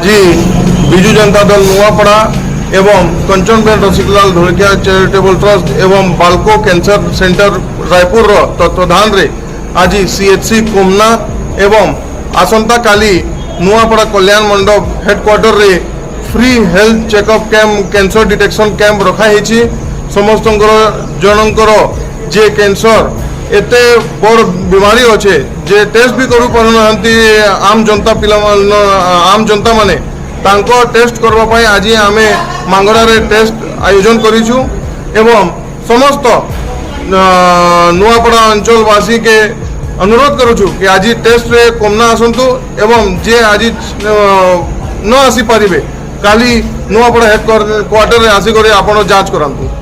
आज विजु जनता दल नुआपड़ा एवं Kanchanben Rasiklal Dholakia charitable trust एवं बाल्को कैंसर सेंटर रायपुर तत्वाधान रे आज सीएचसी कोमना एवं आसंता काली नुआपड़ा कल्याण मंडप हेडक्वार्टर रे free health checkup camp cancer detection camp रखाही समस्त जनकर जे कैंसर एते बड़ बीमारी अच्छे जे टेस्ट भी करू पारना आम जनता पिला आम जनता माने तांको टेस्ट करबा आज आम मांगड़ा रे टेस्ट आयोजन करिछु एवं समस्त नुआपड़ा अंचलवासी के अनुरोध करुछु कि आज टेस्ट रे कोमना आसंतु एवं जे आज न आसी पारिबे काली नुआपड़ा हेडक्वार्टर रे आसिक आपण जांच करंतु।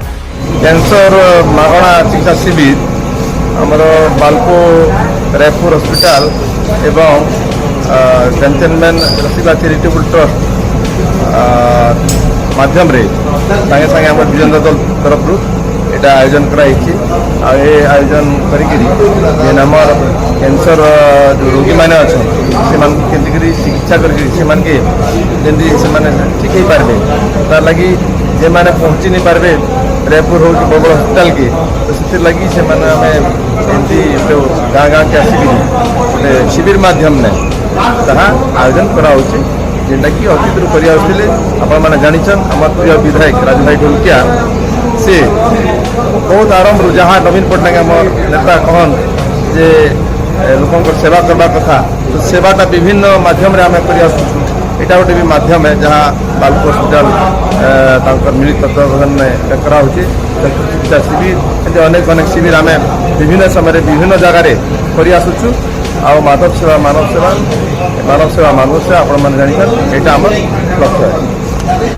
कैंसर मागणा चिकित्सा शिविर आमर बाल्को रायपुर हॉस्पिटल एवं कंचनबेन रसिकलाल चैरिटेबल ट्रस्ट माध्यम रे संगे संगे आम विजु जनता दल तरफ यहाँ आयोजन कराई आयोजन करमर कैंसर जो रोगी मैंने अच्छा से चिकित्सा करके ठीक हो पारे तार लगी जे मैंने पहुँची नहीं पारे रायपुर हो कि बड़ हॉस्पिटल के तो से लगी से एमती गाँ गाँ के आसिक गोटे शिविर माध्यम जहाँ आयोजन कराऊँचे जेनटा कि अतीत कर आपण मैंने जानिछन आम प्रिय विधायक राजू भाई ढोलकिया से बहुत आरंभ जहाँ नवीन पट्टनायक आम नेता कहन जे लोक सेवा करवा कथा तो सेवाटा विभिन्न माध्यम आम कर गोटे भी माध्यम है जहाँ बाल्को हॉस्पिटल मिलित तत्वावधान में कराऊँचे चिकित्सा शिविर अनेक अनेक शिविर आम विभिन्न समय विभिन्न जगार करसुचु आ मानव सेवा मानव सेवा मानव सेवा आपण मैंने जान यहाँ आम लक्ष्य है।